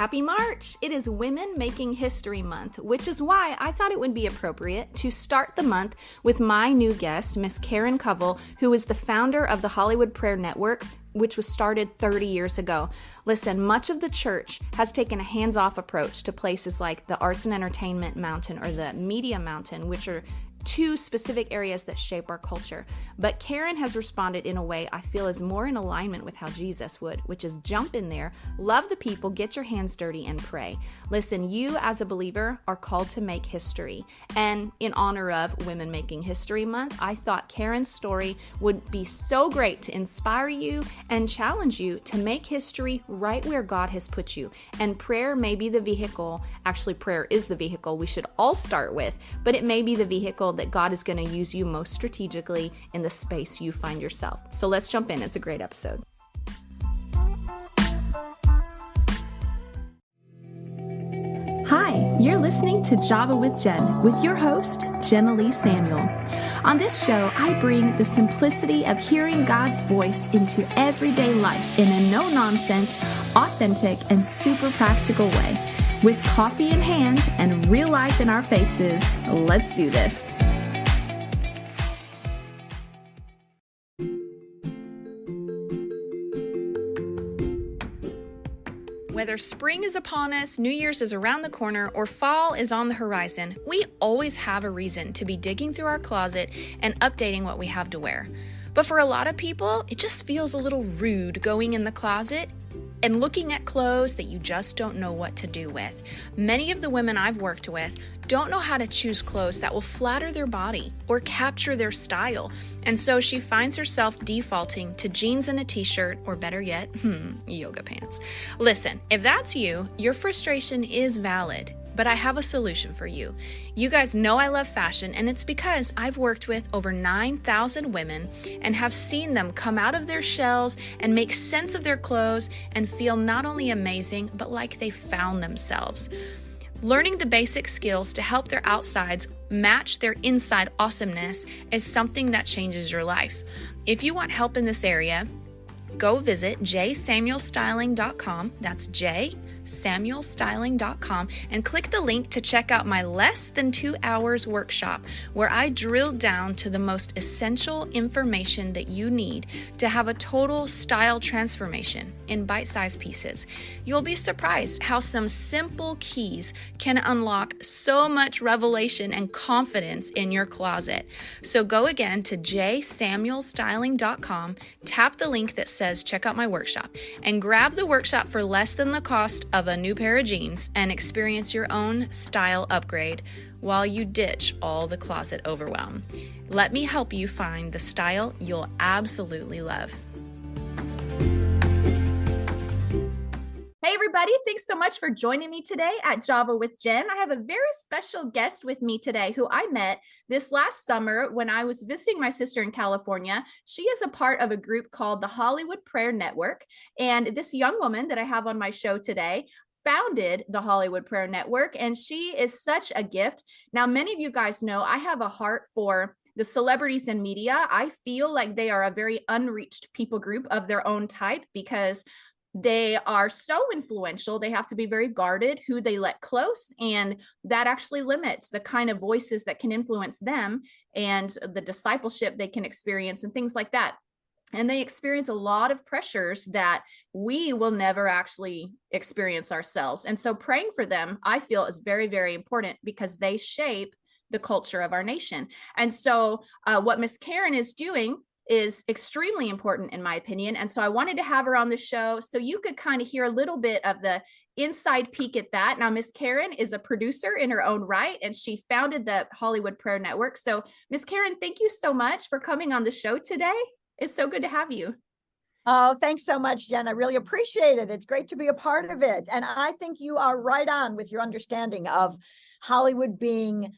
Happy March! It is Women Making History Month, which is why I thought it would be appropriate to start the month with my new guest, Miss Karen Covell, who is the founder of the Hollywood Prayer Network, which was started 30 years ago. Listen, much of the church has taken a hands-off approach to places like the Arts and Entertainment Mountain or the Media Mountain, which are two specific areas that shape our culture. But Karen has responded in a way I feel is more in alignment with how Jesus would, which is jump in there, love the people, get your hands dirty, and pray. Listen, you as a believer are called to make history. And in honor of Women Making History Month, I thought Karen's story would be so great to inspire you and challenge you to make history right where God has put you. And prayer may be the vehicle, actually prayer is the vehicle we should all start with, but it may be the vehicle that God is going to use you most strategically in the space you find yourself. So let's jump in. It's a great episode. Hi, you're listening to Java with Jen with your host, Jenna Lee Samuel. On this show, I bring the simplicity of hearing God's voice into everyday life in a no-nonsense, authentic, and super practical way. With coffee in hand and real life in our faces, let's do this. Whether spring is upon us, New Year's is around the corner, or fall is on the horizon, we always have a reason to be digging through our closet and updating what we have to wear. But for a lot of people, it just feels a little rude going in the closet and looking at clothes that you just don't know what to do with. Many of the women I've worked with don't know how to choose clothes that will flatter their body or capture their style. And so she finds herself defaulting to jeans and a t-shirt, or better yet, yoga pants. Listen, if that's you, your frustration is valid. But I have a solution for you. You guys know I love fashion, and it's because I've worked with over 9,000 women and have seen them come out of their shells and make sense of their clothes and feel not only amazing, but like they found themselves. Learning the basic skills to help their outsides match their inside awesomeness is something that changes your life. If you want help in this area, go visit jsamuelstyling.com. That's jsamuelstyling.com and click the link to check out my less than 2 hours workshop, where I drilled down to the most essential information that you need to have a total style transformation in bite-sized pieces. You'll be surprised how some simple keys can unlock so much revelation and confidence in your closet. So go again to jsamuelstyling.com, tap the link that says check out my workshop, and grab the workshop for less than the cost of a new pair of jeans and experience your own style upgrade while you ditch all the closet overwhelm. Let me help you find the style you'll absolutely love. Hey everybody, thanks so much for joining me today at Java with Jen. I have a very special guest with me today who I met this last summer when I was visiting my sister in California. She is a part of a group called the Hollywood Prayer Network. And this young woman that I have on my show today founded the Hollywood Prayer Network, and she is such a gift. Now, many of you guys know I have a heart for the celebrities in media. I feel like they are a very unreached people group of their own type because they are so influential. They have to be very guarded who they let close, and that actually limits the kind of voices that can influence them and the discipleship they can experience and things like that. And they experience a lot of pressures that we will never actually experience ourselves. And so praying for them, I feel, is very, very important because they shape the culture of our nation. And so what Miss Karen is doing is extremely important in my opinion. And so I wanted to have her on the show so you could kind of hear a little bit of the inside peek at that. Now, Miss Karen is a producer in her own right, and she founded the Hollywood Prayer Network. So Miss Karen, thank you so much for coming on the show today. It's so good to have you. Oh, thanks so much, Jen. I really appreciate it. It's great to be a part of it. And I think you are right on with your understanding of Hollywood being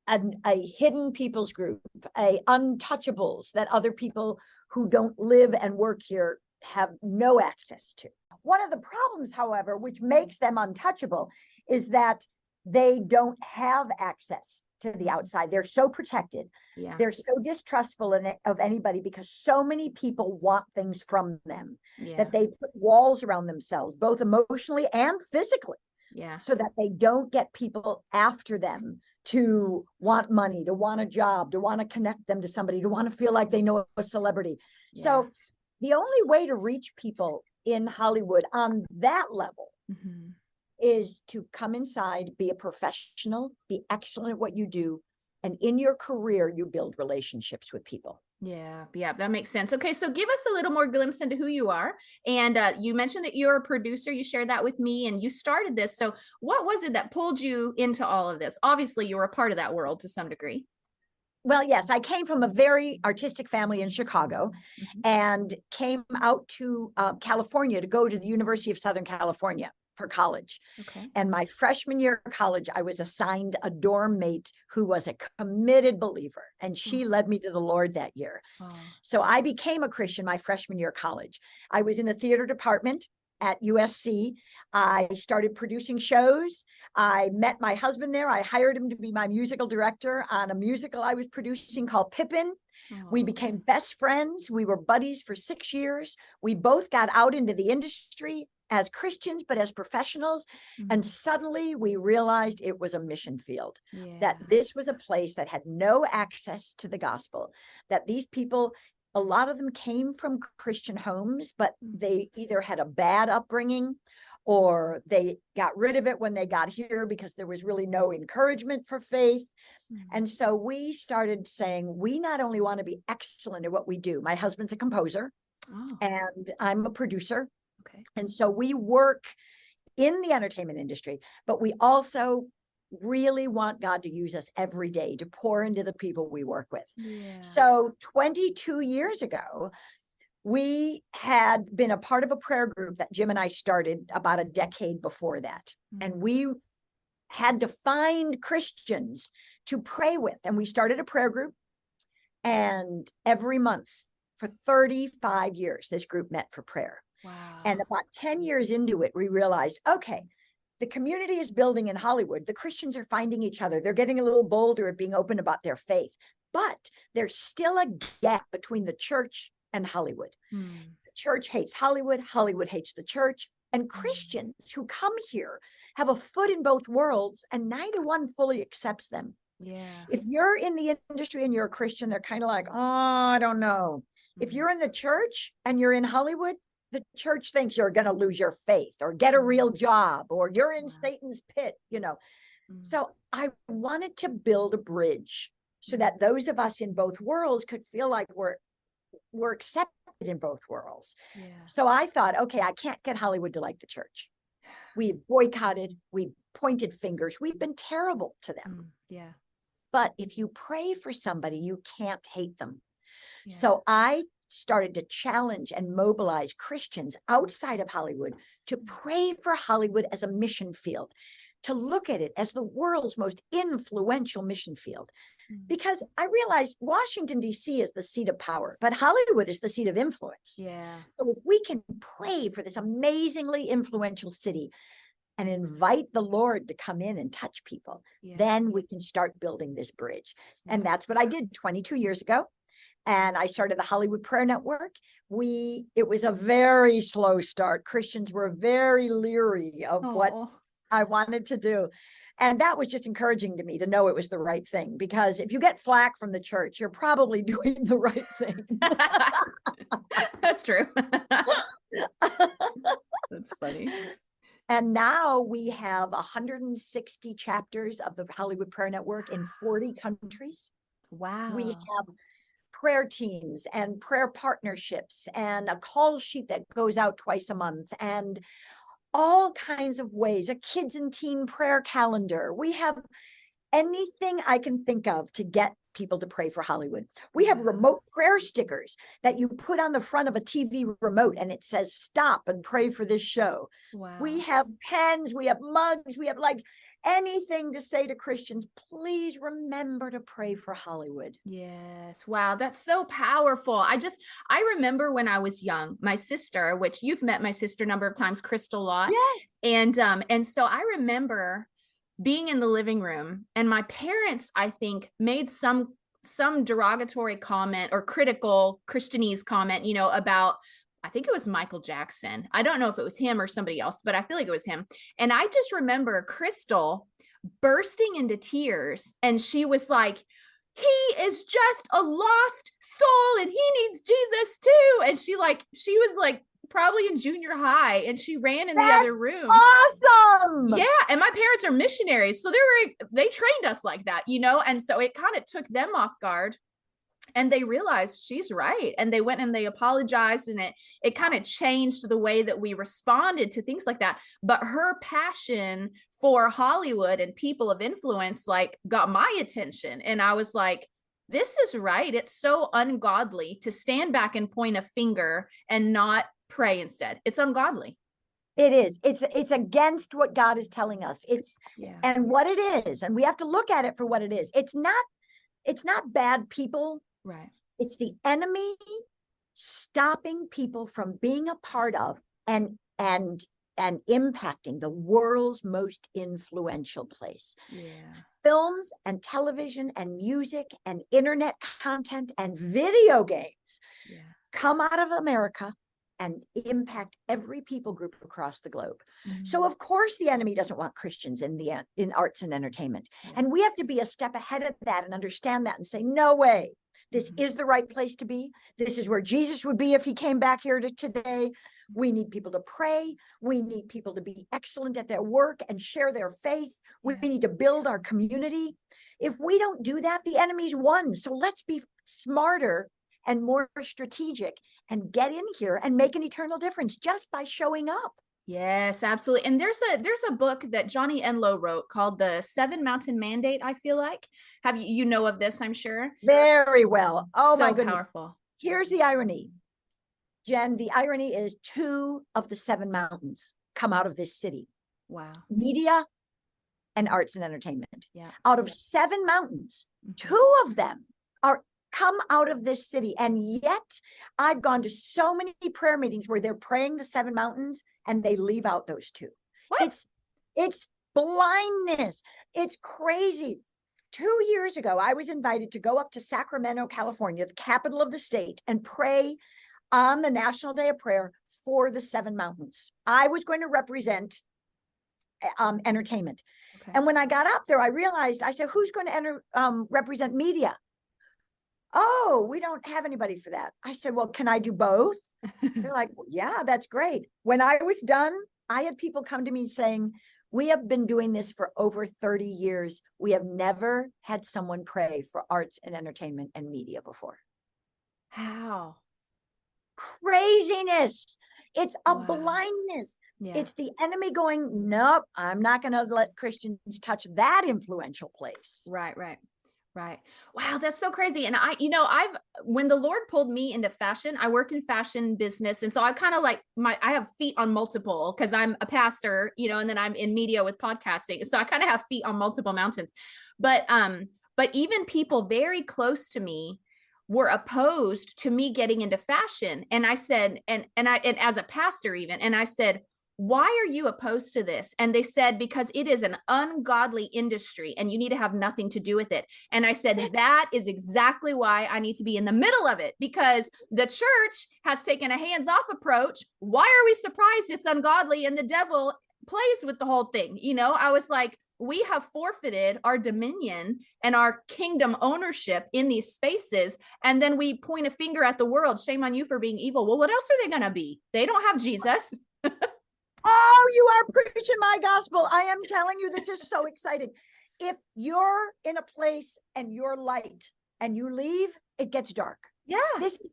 a hidden people's group, a untouchables that other people who don't live and work here have no access to. One of the problems, however, which makes them untouchable is that they don't have access to the outside. They're so protected. Yeah. They're so distrustful of anybody because so many people want things from them that they put walls around themselves, both emotionally and physically. Yeah. So that they don't get people after them to want money, to want a job, to want to connect them to somebody, to want to feel like they know a celebrity. Yeah. So the only way to reach people in Hollywood on that level is to come inside, be a professional, be excellent at what you do. And in your career, you build relationships with people. Yeah, that makes sense. Okay, so give us a little more glimpse into who you are. And you mentioned that you're a producer. You shared that with me and you started this. So what was it that pulled you into all of this? Obviously, you were a part of that world to some degree. Well, yes, I came from a very artistic family in Chicago and came out to California to go to the University of Southern California for college. Okay. And my freshman year of college, I was assigned a dorm mate who was a committed believer, and she led me to the Lord that year. So I became a Christian my freshman year of college. I was in the theater department at USC. I started producing shows. I met my husband there. I hired him to be my musical director on a musical I was producing called Pippin. We became best friends. We were buddies for 6 years. We both got out into the industry as Christians, but as professionals. And suddenly we realized it was a mission field, that this was a place that had no access to the gospel, that these people, a lot of them came from Christian homes, but they either had a bad upbringing or they got rid of it when they got here because there was really no encouragement for faith. And so we started saying, we not only want to be excellent at what we do. My husband's a composer and I'm a producer. Okay. And so we work in the entertainment industry, but we also really want God to use us every day to pour into the people we work with. So 22 years ago, we had been a part of a prayer group that Jim and I started about a decade before that. And we had to find Christians to pray with. And we started a prayer group. And every month for 35 years, this group met for prayer. Wow. And about 10 years into it, we realized, okay, the community is building in Hollywood. The Christians are finding each other. They're getting a little bolder at being open about their faith. But there's still a gap between the church and Hollywood. The church hates Hollywood. Hollywood hates the church. And Christians who come here have a foot in both worlds, and neither one fully accepts them. If you're in the industry and you're a Christian, they're kind of like, oh, I don't know. If you're in the church and you're in Hollywood, the church thinks you're going to lose your faith or get a real job or you're in Satan's pit, you know. So I wanted to build a bridge so that those of us in both worlds could feel like we're accepted in both worlds. So I thought, okay, I can't get Hollywood to like the church. We boycotted, we pointed fingers, we've been terrible to them. But if you pray for somebody, you can't hate them. So I started to challenge and mobilize Christians outside of Hollywood to pray for Hollywood as a mission field, to look at it as the world's most influential mission field. Because I realized Washington, D.C. is the seat of power, but Hollywood is the seat of influence. So if we can pray for this amazingly influential city and invite the Lord to come in and touch people, then we can start building this bridge. And that's what I did 22 years ago. And I started the Hollywood Prayer Network. It was a very slow start. Christians were very leery of what I wanted to do. And that was just encouraging to me to know it was the right thing, because if you get flack from the church, you're probably doing the right thing. That's true. That's funny. And now we have 160 chapters of the Hollywood Prayer Network in 40 countries. Wow. We have prayer teams and prayer partnerships and a call sheet that goes out twice a month and all kinds of ways, a kids and teen prayer calendar. We have anything I can think of to get people to pray for Hollywood. We have remote prayer stickers that you put on the front of a TV remote and it says, stop and pray for this show. We have pens, we have mugs, we have like anything to say to Christians, please remember to pray for Hollywood. Yes. Wow. That's so powerful. I remember when I was young, my sister, which you've met my sister a number of times, Crystal Lott. And so I remember being in the living room, and my parents, I think, made some derogatory comment or critical Christianese comment, about, I think it was Michael Jackson. I don't know if it was him or somebody else, but I feel like it was him. And I just remember Crystal bursting into tears, and she was like, he is just a lost soul and he needs Jesus too. And she was like probably in junior high, and she ran in the That's other room. awesome. Yeah, and my parents are missionaries, so they trained us like that, and so it kind of took them off guard, and they realized she's right, and they went and they apologized, and it kind of changed the way that we responded to things like that. But her passion for Hollywood and people of influence like got my attention, and I was like, this is right. It's so ungodly to stand back and point a finger and not pray instead. It's ungodly. It is. It's against what God is telling us. Yeah. And what it is, and we have to look at it for what it is. It's not bad people. Right. It's the enemy stopping people from being a part of and impacting the world's most influential place. Yeah. Films and television and music and internet content and video games come out of America and impact every people group across the globe. Mm-hmm. So of course the enemy doesn't want Christians in arts and entertainment. Yeah. And we have to be a step ahead of that and understand that and say, no way. This is the right place to be. This is where Jesus would be if he came back here today. We need people to pray. We need people to be excellent at their work and share their faith. We need to build our community. If we don't do that, the enemy's won. So let's be smarter and more strategic and get in here and make an eternal difference just by showing up. Yes, absolutely. And there's a book that Johnny Enlow wrote called The Seven Mountain Mandate, I feel like. Have you know of this, I'm sure? Very well. Oh, so my goodness. Powerful. Here's the irony. Jen, the irony is 2 of the 7 mountains come out of this city. Wow. Media and arts and entertainment. Yeah. Out of 7 mountains, 2 of them come out of this city. And yet I've gone to so many prayer meetings where they're praying the 7 mountains and they leave out those 2. What? It's blindness. It's crazy. 2 years ago, I was invited to go up to Sacramento, California, the capital of the state, and pray on the National Day of Prayer for the 7 mountains. I was going to represent entertainment. Okay. And when I got up there, I realized, I said, who's going to represent media? Oh, we don't have anybody for that. I said, well, can I do both? They're like, well, yeah, that's great. When I was done, I had people come to me saying, we have been doing this for over 30 years. We have never had someone pray for arts and entertainment and media before. How? Craziness. It's a blindness. Yeah. It's the enemy going, nope, I'm not going to let Christians touch that influential place. Right. Wow, that's so crazy. And when the Lord pulled me into fashion, I work in fashion business. And so I kind of like I have feet on multiple, because I'm a pastor, and then I'm in media with podcasting. So I kind of have feet on multiple mountains. But even people very close to me were opposed to me getting into fashion. And I said, and as a pastor even, and I said, why are you opposed to this? And they said, because it is an ungodly industry and you need to have nothing to do with it. And I said, that is exactly why I need to be in the middle of it, because the church has taken a hands-off approach. Why are we surprised it's ungodly and the devil plays with the whole thing? I was like, we have forfeited our dominion and our kingdom ownership in these spaces. And then we point a finger at the world. Shame on you for being evil. Well, what else are they going to be? They don't have Jesus. Oh, you are preaching my gospel. I am telling you, this is so exciting. If you're in a place and you're light and you leave, it gets dark. Yeah. This is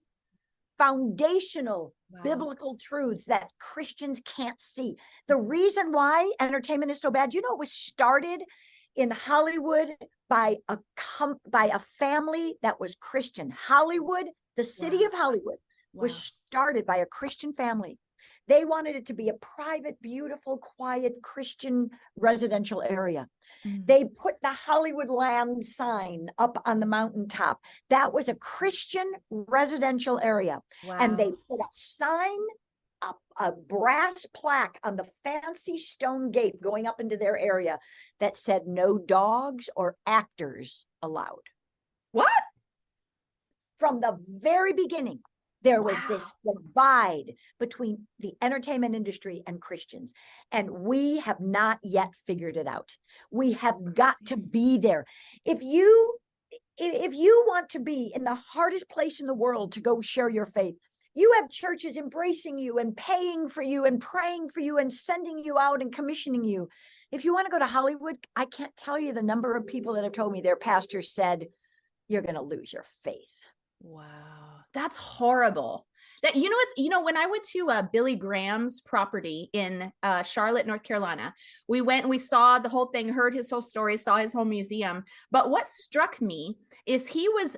foundational biblical truths that Christians can't see. The reason why entertainment is so bad, it was started in Hollywood by a family that was Christian. Hollywood, the city of Hollywood, was started by a Christian family. They wanted it to be a private, beautiful, quiet Christian residential area. Mm. They put the Hollywood Land sign up on the mountaintop. That was a Christian residential area. Wow. And they put a sign a brass plaque on the fancy stone gate going up into their area that said no dogs or actors allowed. What? From the very beginning, there was Wow. this divide between the entertainment industry and Christians, and we have not yet figured it out. We have got to be there. If you want to be in the hardest place in the world to go share your faith, you have churches embracing you and paying for you and praying for you and sending you out and commissioning you. If you want to go to Hollywood, I can't tell you the number of people that have told me their pastor said, you're going to lose your faith. Wow, that's horrible. That, it's, when I went to Billy Graham's property in Charlotte, North Carolina, we went and we saw the whole thing, heard his whole story, saw his whole museum. But what struck me is he was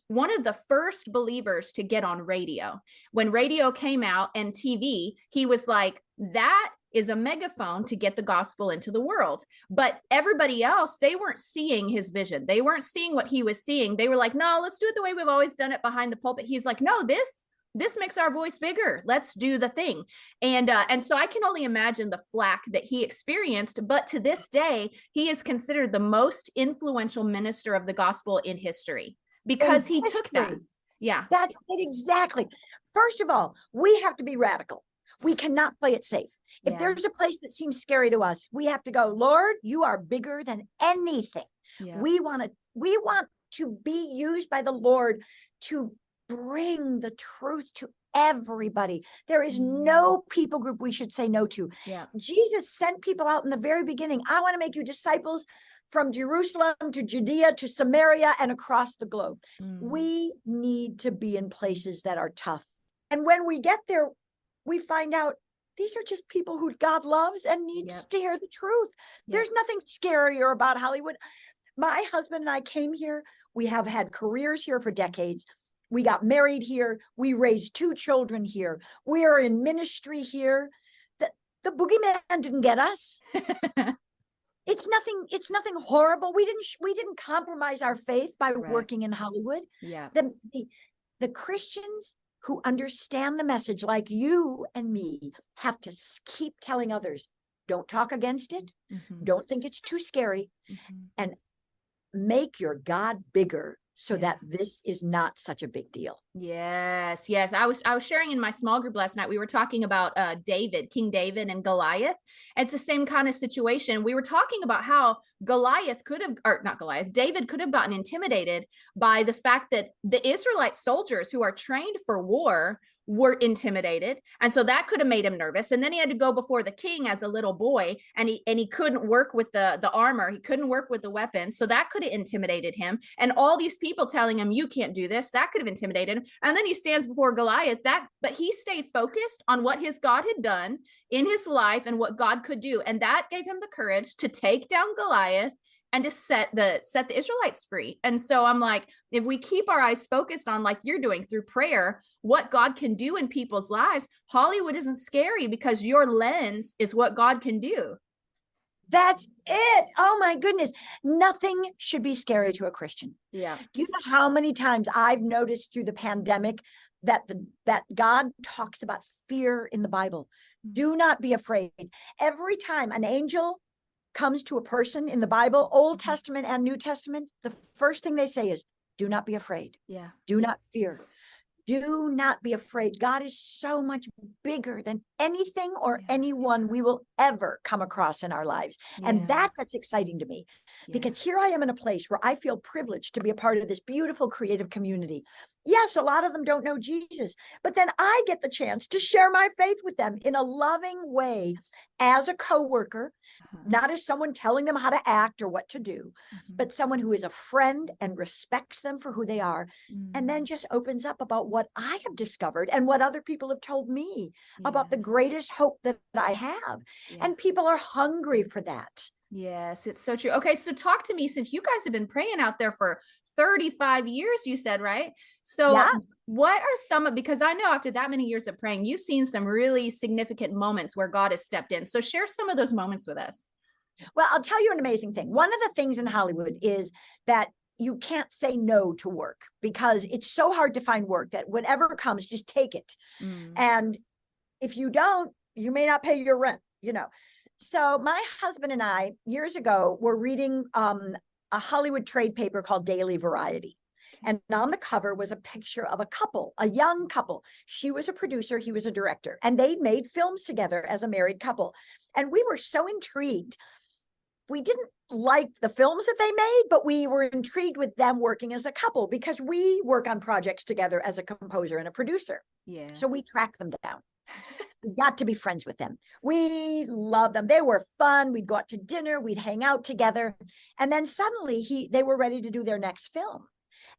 one of the first believers to get on radio. When radio came out and TV, he was like, that is a megaphone to get the gospel into the world. But everybody else, they weren't seeing his vision. They weren't seeing what he was seeing. They were like, no, let's do it the way we've always done it behind the pulpit. He's like, no, this makes our voice bigger. Let's do the thing. And so I can only imagine the flack that he experienced. But to this day, he is considered the most influential minister of the gospel in history because he took that. Yeah. That's it exactly. First of all, we have to be radical. We cannot play it safe. If there's a place that seems scary to us, we have to go, Lord, you are bigger than anything. Yeah. We want to be used by the Lord to bring the truth to everybody. There is no people group we should say no to. Yeah. Jesus sent people out in the very beginning. I want to make you disciples from Jerusalem to Judea to Samaria and across the globe. We need to be in places that are tough. And when we get there, we find out these are just people who God loves and needs to hear the truth. There's nothing scarier about Hollywood. My husband and I came here. We have had careers here for decades. We got married here. We raised 2 children here. We are in ministry here. The boogeyman didn't get us. It's nothing horrible. We didn't compromise our faith by working in Hollywood. Yeah. The Christians who understand the message, like you and me, have to keep telling others, don't talk against it. Don't think it's too scary, and make your God bigger so that this is not such a big deal. Yes. I was sharing in my small group last night. We were talking about King David and Goliath. It's the same kind of situation. We were talking about how David could have gotten intimidated by the fact that the Israelite soldiers who are trained for war were intimidated. And so that could have made him nervous. And then he had to go before the king as a little boy, and he couldn't work with the armor. He couldn't work with the weapons. So that could have intimidated him. And all these people telling him, you can't do this, that could have intimidated him. And then he stands before Goliath, but he stayed focused on what his God had done in his life and what God could do. And that gave him the courage to take down Goliath and to set the Israelites free. And so I'm like, if we keep our eyes focused on, like you're doing through prayer, what God can do in people's lives, Hollywood isn't scary because your lens is what God can do. That's it. Oh my goodness. Nothing should be scary to a Christian. Yeah. Do you know how many times I've noticed through the pandemic that God talks about fear in the Bible? Do not be afraid. Every time an angel comes to a person in the Bible, Old Testament and New Testament, the first thing they say is, do not be afraid. Yeah. Do not fear. Do not be afraid. God is so much bigger than anything or anyone we will ever come across in our lives. And that's exciting to me, because here I am in a place where I feel privileged to be a part of this beautiful creative community. Yes, a lot of them don't know Jesus, but then I get the chance to share my faith with them in a loving way as a coworker, not as someone telling them how to act or what to do, but someone who is a friend and respects them for who they are, and then just opens up about what I have discovered and what other people have told me about the greatest hope that I have. And people are hungry for that. Yes, it's so true. Okay, so talk to me, since you guys have been praying out there for 35 years, you said, right? So what are some, because I know after that many years of praying, you've seen some really significant moments where God has stepped in. So share some of those moments with us. Well, I'll tell you an amazing thing. One of the things in Hollywood is that you can't say no to work, because it's so hard to find work that whatever comes, just take it. And if you don't, you may not pay your rent, you know. So my husband and I, years ago, were reading a Hollywood trade paper called Daily Variety. And on the cover was a picture of a couple, a young couple. She was a producer, he was a director, and they made films together as a married couple. And we were so intrigued. We didn't like the films that they made, but we were intrigued with them working as a couple because we work on projects together as a composer and a producer. Yeah. So we tracked them down. We got to be friends with them. We loved them. They were fun. We'd go out to dinner. We'd hang out together. And then suddenly they were ready to do their next film.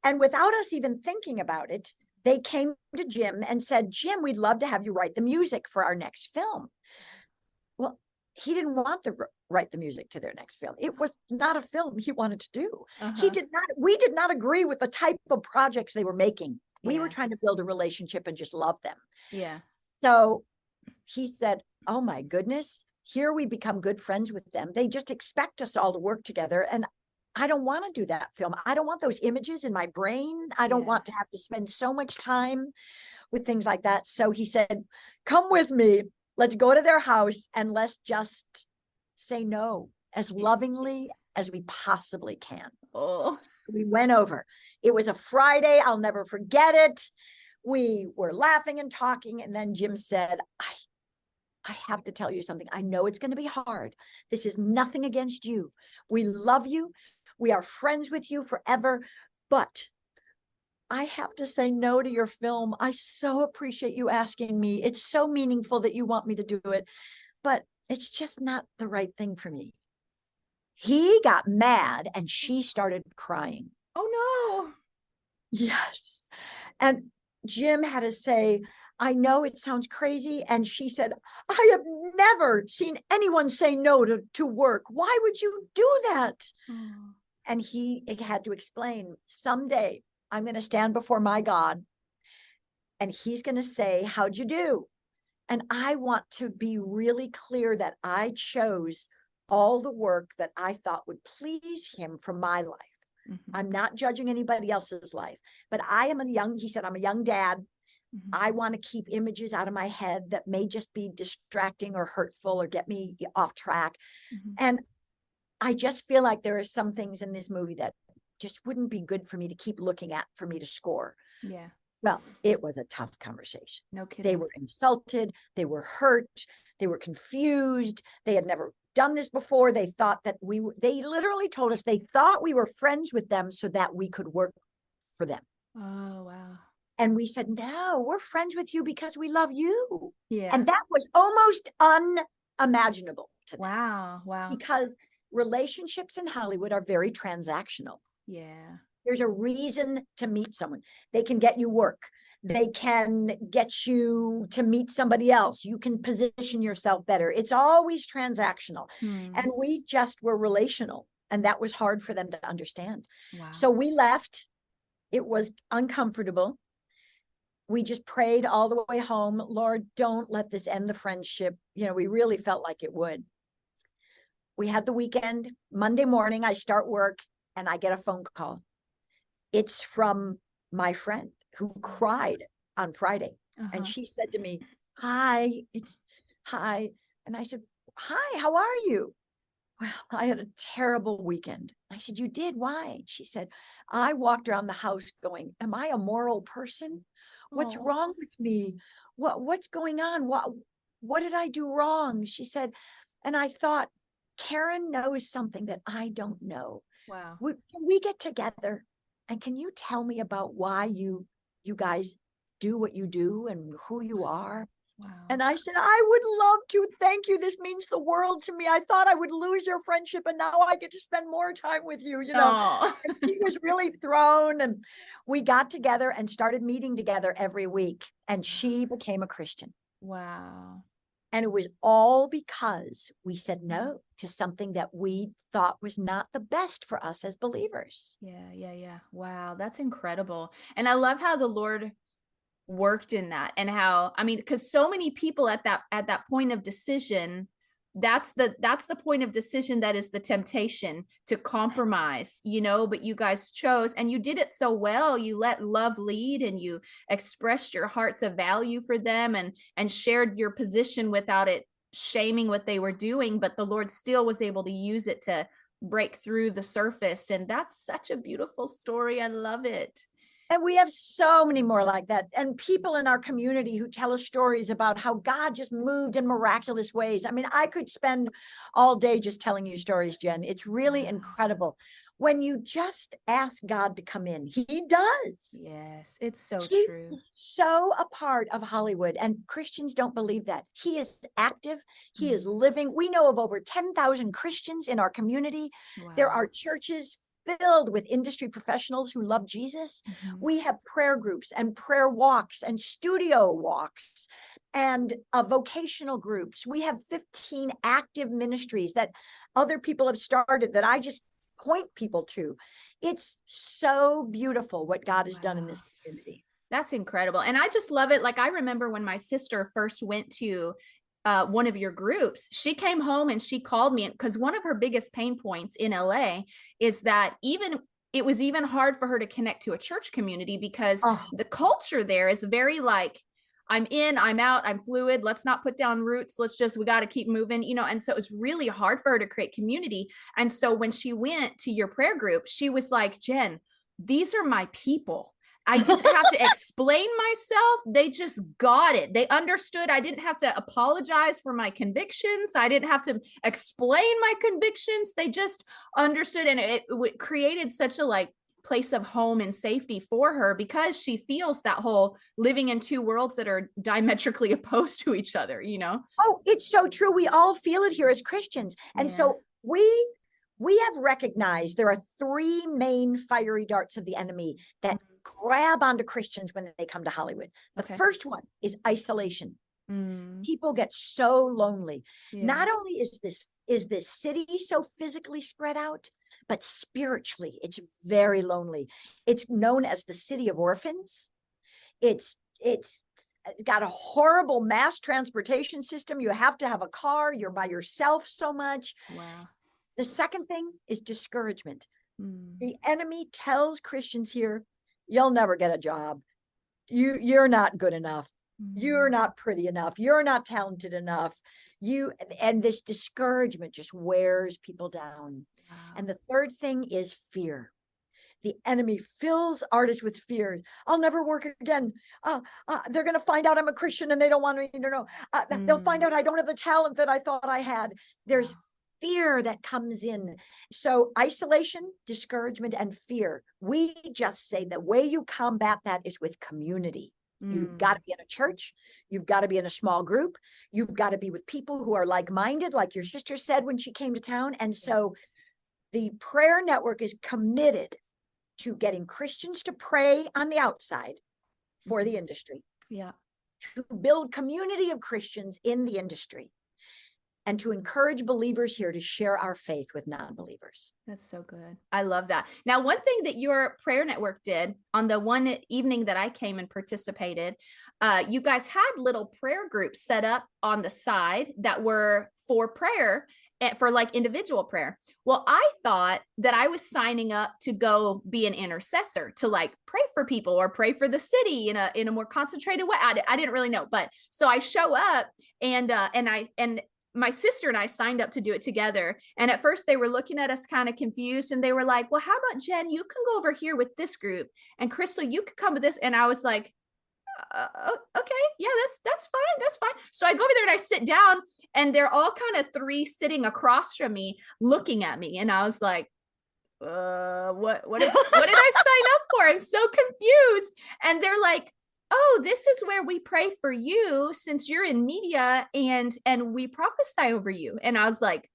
And without us even thinking about it, they came to Jim and said, Jim, we'd love to have you write the music for our next film. Well, he didn't want to write the music to their next film. It was not a film he wanted to do. We did not agree with the type of projects they were making. We were trying to build a relationship and just love them. Yeah. So he said, oh my goodness, here we become good friends with them. They just expect us all to work together. And I don't want to do that film. I don't want those images in my brain. I don't want to have to spend so much time with things like that. So he said, come with me. Let's go to their house and let's just say no as lovingly as we possibly can. Oh, we went over. It was a Friday. I'll never forget it. We were laughing and talking. And then Jim said, I have to tell you something. I know it's going to be hard. This is nothing against you. We love you. We are friends with you forever. But I have to say no to your film. I so appreciate you asking me. It's so meaningful that you want me to do it, but it's just not the right thing for me. He got mad and she started crying. Oh no. Yes. And Jim had to say, I know it sounds crazy. And she said, I have never seen anyone say no to work. Why would you do that? Oh. And he had to explain, someday I'm going to stand before my God and he's going to say, how'd you do? And I want to be really clear that I chose all the work that I thought would please him for my life. Mm-hmm. I'm not judging anybody else's life, but he said, I'm a young dad. Mm-hmm. I want to keep images out of my head that may just be distracting or hurtful or get me off track. Mm-hmm. And I just feel like there are some things in this movie that just wouldn't be good for me to keep looking at for me to score. Yeah. Well, it was a tough conversation. No kidding. They were insulted. They were hurt. They were confused. They had never done this before. They thought that they literally told us they thought we were friends with them so that we could work for them. Oh, wow. And we said, no, we're friends with you because we love you. Yeah. And that was almost unimaginable to them. Wow. Wow. Because relationships in Hollywood are very transactional. Yeah. There's a reason to meet someone. They can get you work. They can get you to meet somebody else. You can position yourself better. It's always transactional. And we just were relational. And that was hard for them to understand. Wow. So we left. It was uncomfortable. We just prayed all the way home. Lord, don't let this end the friendship. You know, we really felt like it would. We had the weekend. Monday morning, I start work and I get a phone call. It's from my friend who cried on Friday. Uh-huh. And she said to me, hi. And I said, hi, how are you? Well, I had a terrible weekend. I said, you did? Why? She said, I walked around the house going, am I a moral person? What's wrong with me? What's going on? What did I do wrong? She said, and I thought, Karen knows something that I don't know. Wow. Can we get together? And can you tell me about why you guys do what you do and who you are? Wow. And I said, I would love to. Thank you. This means the world to me. I thought I would lose your friendship and now I get to spend more time with you, you know. And she was really thrown. And we got together and started meeting together every week. And she became a Christian. Wow. And it was all because we said no to something that we thought was not the best for us as believers. Yeah. Wow. That's incredible. And I love how the Lord worked in that and how, I mean, because so many people at that point of decision that's the point of decision, that is the temptation to compromise, but you guys chose, and you did it so well. You let love lead, and you expressed your hearts of value for them, and shared your position without it shaming what they were doing, but the Lord still was able to use it to break through the surface. And that's such a beautiful story. I love it. And we have so many more like that. And people in our community who tell us stories about how God just moved in miraculous ways. I mean, I could spend all day just telling you stories, Jen. It's really incredible. When you just ask God to come in, he does. Yes, it's so He true. is so a part of Hollywood, and Christians don't believe that. He is active. He is living. We know of over 10,000 Christians in our community. Wow. There are churches filled with industry professionals who love Jesus. We have prayer groups and prayer walks and studio walks and vocational groups. We have 15 active ministries that other people have started that I just point people to. It's so beautiful what God has done in this community. That's incredible. And I just love it. Like, I remember when my sister first went to one of your groups, she came home and she called me, because one of her biggest pain points in LA is that it was even hard for her to connect to a church community, because the culture there is very like, I'm in, I'm out, I'm fluid. Let's not put down roots. We got to keep moving, And so it's really hard for her to create community. And so when she went to your prayer group, she was like, Jen, these are my people. I didn't have to explain myself. They just got it. They understood. I didn't have to apologize for my convictions. I didn't have to explain my convictions. They just understood. And it created such a place of home and safety for her, because she feels that whole living in two worlds that are diametrically opposed to each other, Oh, it's so true. We all feel it here as Christians. And so we have recognized there are three main fiery darts of the enemy that grab onto Christians when they come to Hollywood. The first one is isolation. People get so lonely. Not only is this city so physically spread out, but spiritually, it's very lonely. It's known as the city of orphans. It's got a horrible mass transportation system. You have to have a car. You're by yourself so much. Wow. The second thing is discouragement. The enemy tells Christians here, you'll never get a job. You're not good enough. You're not pretty enough. You're not talented enough. And this discouragement just wears people down. Wow. And the third thing is fear. The enemy fills artists with fear. I'll never work again. They're going to find out I'm a Christian and they don't want me to know. They'll find out I don't have the talent that I thought I had. There's fear that comes in. So isolation, discouragement, and fear. We just say the way you combat that is with community. You've got to be in a church. You've got to be in a small group. You've got to be with people who are like-minded, like your sister said when she came to town. And so the prayer network is committed to getting Christians to pray on the outside for the industry. Yeah. To build community of Christians in the industry, and to encourage believers here to share our faith with non-believers. That's so good. I love that. Now, one thing that your prayer network did on the one evening that I came and participated, you guys had little prayer groups set up on the side that were for prayer, for individual prayer. Well, I thought that I was signing up to go be an intercessor, to pray for people or pray for the city in a more concentrated way. I didn't really know, but so I show up and my sister and I signed up to do it together. And at first they were looking at us kind of confused, and they were like, well, how about Jen, you can go over here with this group, and Crystal, you could come with this. And I was like, okay, yeah, that's fine. That's fine. So I go over there and I sit down, and they're all kind of three sitting across from me, looking at me. And I was like, what did I sign up for? I'm so confused. And they're like, oh, this is where we pray for you since you're in media, and we prophesy over you. And I was like,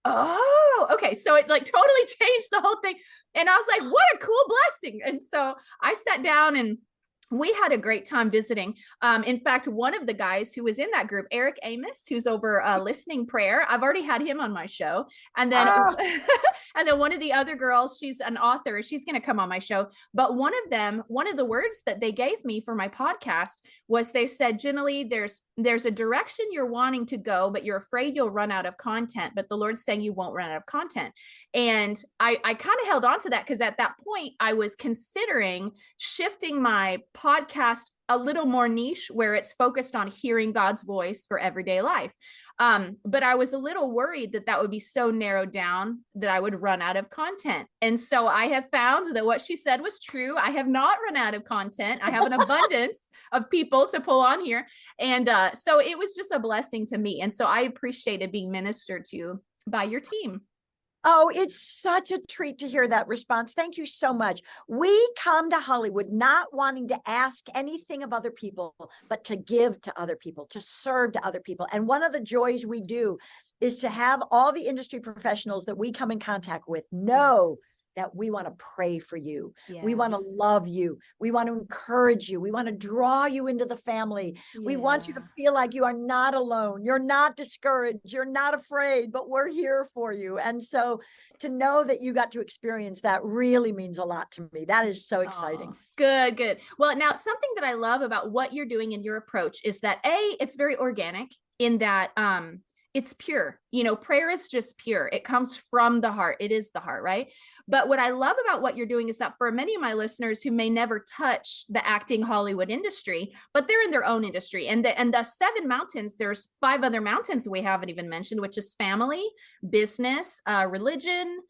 oh, okay. So it totally changed the whole thing. And I was like, what a cool blessing. And so I sat down and We had a great time visiting. In fact, one of the guys who was in that group, Eric Amos, who's over Listening Prayer, I've already had him on my show. And then, Ah, and then one of the other girls, she's an author. She's going to come on my show. But one of them, one of the words that they gave me for my podcast was, they said, generally, there's a direction you're wanting to go, but you're afraid you'll run out of content. But the Lord's saying you won't run out of content. And I kind of held on to that, because at that point I was considering shifting my podcast a little more niche, where it's focused on hearing God's voice for everyday life. But I was a little worried that that would be so narrowed down that I would run out of content. And so I have found that what she said was true. I have not run out of content. I have an abundance of people to pull on here. And so it was just a blessing to me. And so I appreciated being ministered to by your team. oh, it's such a treat to hear that response. Thank you so much. We come to Hollywood not wanting to ask anything of other people, but to give to other people, to serve to other people. And one of the joys we do is to have all the industry professionals that we come in contact with know that we want to pray for you. Yeah. We want to love you. We want to encourage you. We want to draw you into the family. We want you to feel like you are not alone. You're not discouraged. You're not afraid, but we're here for you. And so to know that you got to experience that really means a lot to me. That is so exciting. Oh, good, good. Well, now something that I love about what you're doing in your approach is that it's very organic, in that it's pure. You know, prayer is just pure. It comes from the heart. It is the heart, right? But what I love about what you're doing is that for many of my listeners who may never touch the acting Hollywood industry, but they're in their own industry, and the 7 mountains, there's 5 other mountains we haven't even mentioned, which is family, business, religion,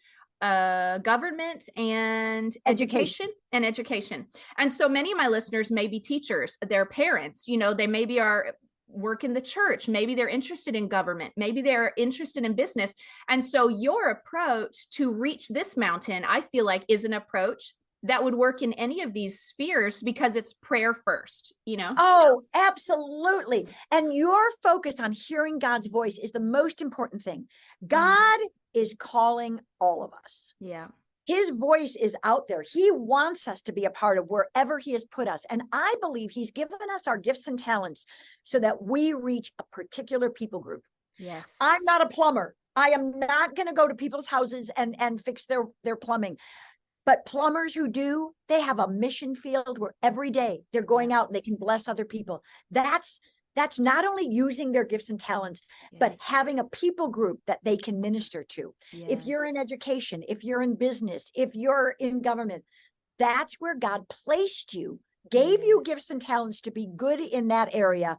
government, and education. And so many of my listeners may be teachers, they're parents, you know, they maybe are work in the church, maybe they're interested in government, maybe they're interested in business. And so your approach to reach this mountain, I feel like, is an approach that would work in any of these spheres, because it's prayer first, you know? Oh, absolutely. And your focus on hearing God's voice is the most important thing. God is calling all of us. Yeah. His voice is out there. He wants us to be a part of wherever he has put us. And I believe he's given us our gifts and talents so that we reach a particular people group. Yes. I'm not a plumber. I am not going to go to people's houses and fix their plumbing. But plumbers who do, they have a mission field where every day they're going out and they can bless other people. That's not only using their gifts and talents, but having a people group that they can minister to. If you're in education, if you're in business, if you're in government, that's where God placed you, gave you gifts and talents to be good in that area,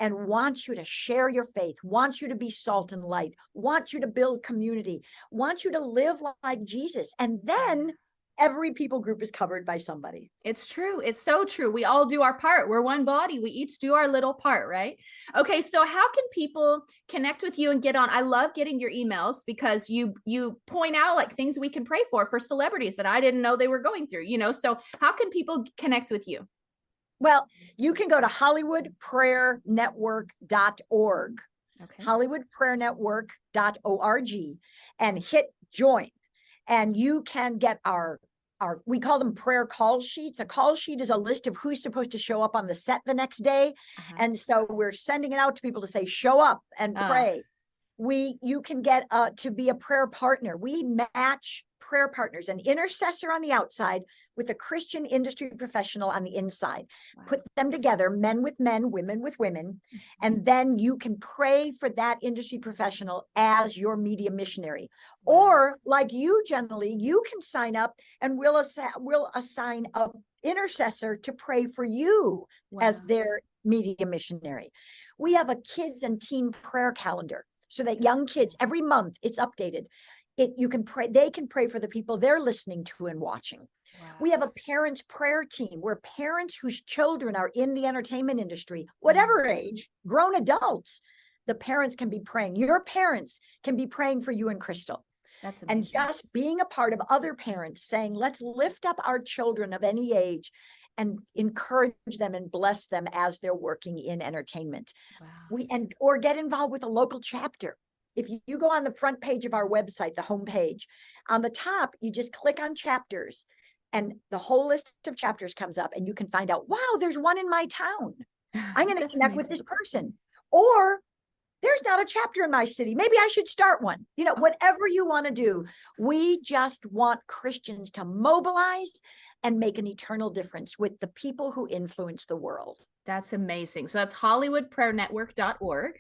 and wants you to share your faith, wants you to be salt and light, wants you to build community, wants you to live like Jesus. And then every people group is covered by somebody. It's true. It's so true. We all do our part. We're one body. We each do our little part, right? Okay. So how can people connect with you and get on? I love getting your emails, because you point out like things we can pray for celebrities that I didn't know they were going through, you know? So how can people connect with you? Well, you can go to hollywoodprayernetwork.org, Okay. hollywoodprayernetwork.org, and hit join. And you can get our we call them prayer call sheets. A call sheet is a list of who's supposed to show up on the set the next day. And so we're sending it out to people to say, show up and pray. You can get to be a prayer partner. We match prayer partners, an intercessor on the outside with a Christian industry professional on the inside. Wow. Put them together, men with men, women with women, and then you can pray for that industry professional as your media missionary. Wow. Or like you, generally, you can sign up and we'll assign a intercessor to pray for you. Wow. As their media missionary. We have a kids and teen prayer calendar, so that young kids, every month it's updated. You can pray, they can pray for the people they're listening to and watching. Wow. We have a parents prayer team where parents whose children are in the entertainment industry, whatever age, grown adults, the parents can be praying. Your parents can be praying for you and Crystal. That's amazing. And just being a part of other parents saying, let's lift up our children of any age and encourage them and bless them as they're working in entertainment. Wow. Or get involved with a local chapter. If you go on the front page of our website, the homepage, on the top, you just click on chapters, and the whole list of chapters comes up, and you can find out, wow, there's one in my town. I'm going to connect with this person. Or there's not a chapter in my city. Maybe I should start one. Whatever you want to do. We just want Christians to mobilize and make an eternal difference with the people who influence the world. That's amazing. So that's HollywoodPrayerNetwork.org.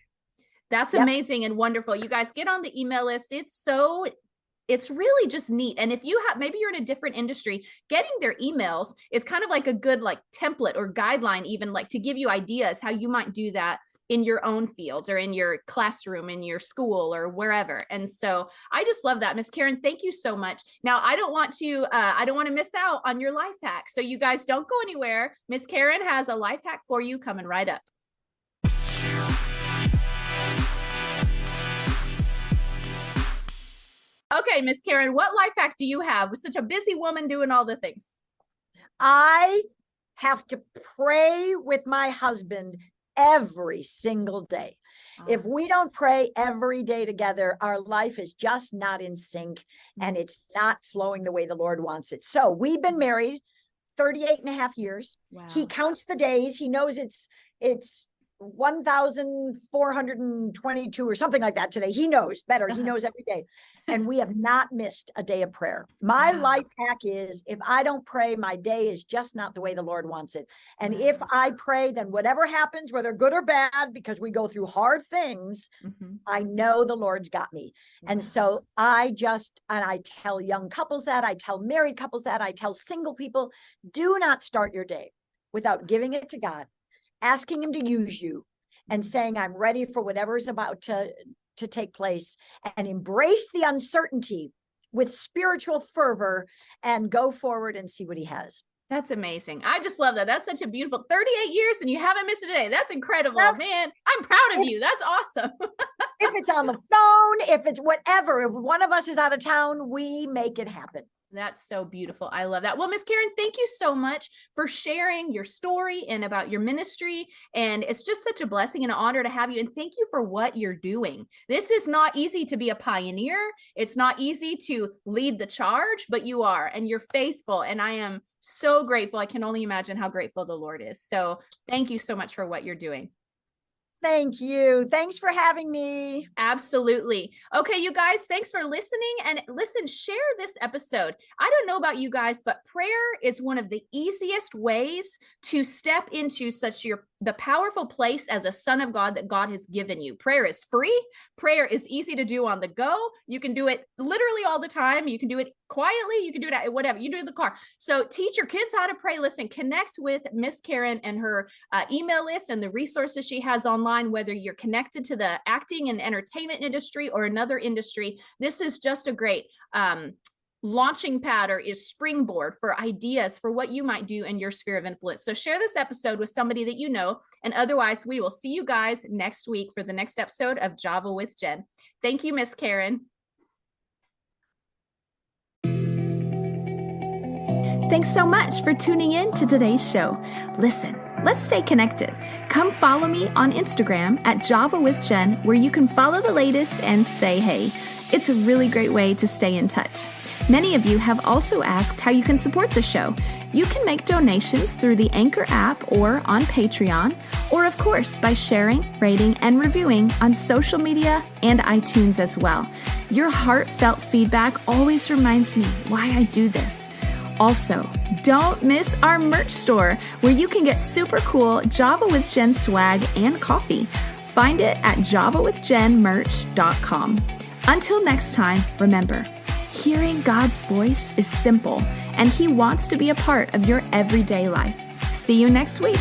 That's amazing and wonderful. You guys get on the email list. It's really just neat. And if you have, maybe you're in a different industry, getting their emails is kind of like a good template or guideline, even to give you ideas how you might do that in your own field or in your classroom, in your school or wherever. And so I just love that. Miss Karen, thank you so much. Now, I don't want to miss out on your life hack. So you guys don't go anywhere. Miss Karen has a life hack for you coming right up. Okay, Miss Karen, what life hack do you have with such a busy woman doing all the things? I have to pray with my husband every single day. If we don't pray every day together, our life is just not in sync and it's not flowing the way the Lord wants it. So we've been married 38 and a half years. Wow. He counts the days. He knows it's 1,422 or something like that today. He knows better. He knows every day. And we have not missed a day of prayer. My life hack is, if I don't pray, my day is just not the way the Lord wants it. And if I pray, then whatever happens, whether good or bad, because we go through hard things, I know the Lord's got me. And so I tell young couples that, I tell married couples that, I tell single people, do not start your day without giving it to God, asking him to use you, and saying, I'm ready for whatever is about to take place, and embrace the uncertainty with spiritual fervor and go forward and see what he has. That's amazing. I just love that. That's such a beautiful 38 years and you haven't missed a day. That's incredible, man. I'm proud of you. That's awesome. If it's on the phone, if it's whatever, if one of us is out of town, we make it happen. That's so beautiful. I love that. Well, Miss Karen, thank you so much for sharing your story and about your ministry. And it's just such a blessing and an honor to have you. And thank you for what you're doing. This is not easy to be a pioneer. It's not easy to lead the charge, but you are, and you're faithful. And I am so grateful. I can only imagine how grateful the Lord is. So thank you so much for what you're doing. Thank you. Thanks for having me. Absolutely. Okay, you guys, thanks for listening. And listen, share this episode. I don't know about you guys, but prayer is one of the easiest ways to step into the powerful place as a son of God that God has given you. Prayer is free. Prayer is easy to do on the go. You can do it literally all the time. You can do it quietly. You can do it at whatever. You do it in the car. So teach your kids how to pray. Listen, connect with Miss Karen and her email list and the resources she has online, whether you're connected to the acting and entertainment industry or another industry. This is just a great launching pad or is springboard for ideas for what you might do in your sphere of influence. So share this episode with somebody that you know, and otherwise we will see you guys next week for the next episode of Java with Jen. Thank you, Miss Karen. Thanks so much for tuning in to today's show. Listen, let's stay connected. Come follow me on Instagram at Java with Jen, where you can follow the latest and say hey. It's a really great way to stay in touch. Many of you have also asked how you can support the show. You can make donations through the Anchor app or on Patreon, or of course by sharing, rating, and reviewing on social media and iTunes as well. Your heartfelt feedback always reminds me why I do this. Also, don't miss our merch store, where you can get super cool Java with Jen swag and coffee. Find it at javawithjenmerch.com. Until next time, remember, hearing God's voice is simple, and He wants to be a part of your everyday life. See you next week.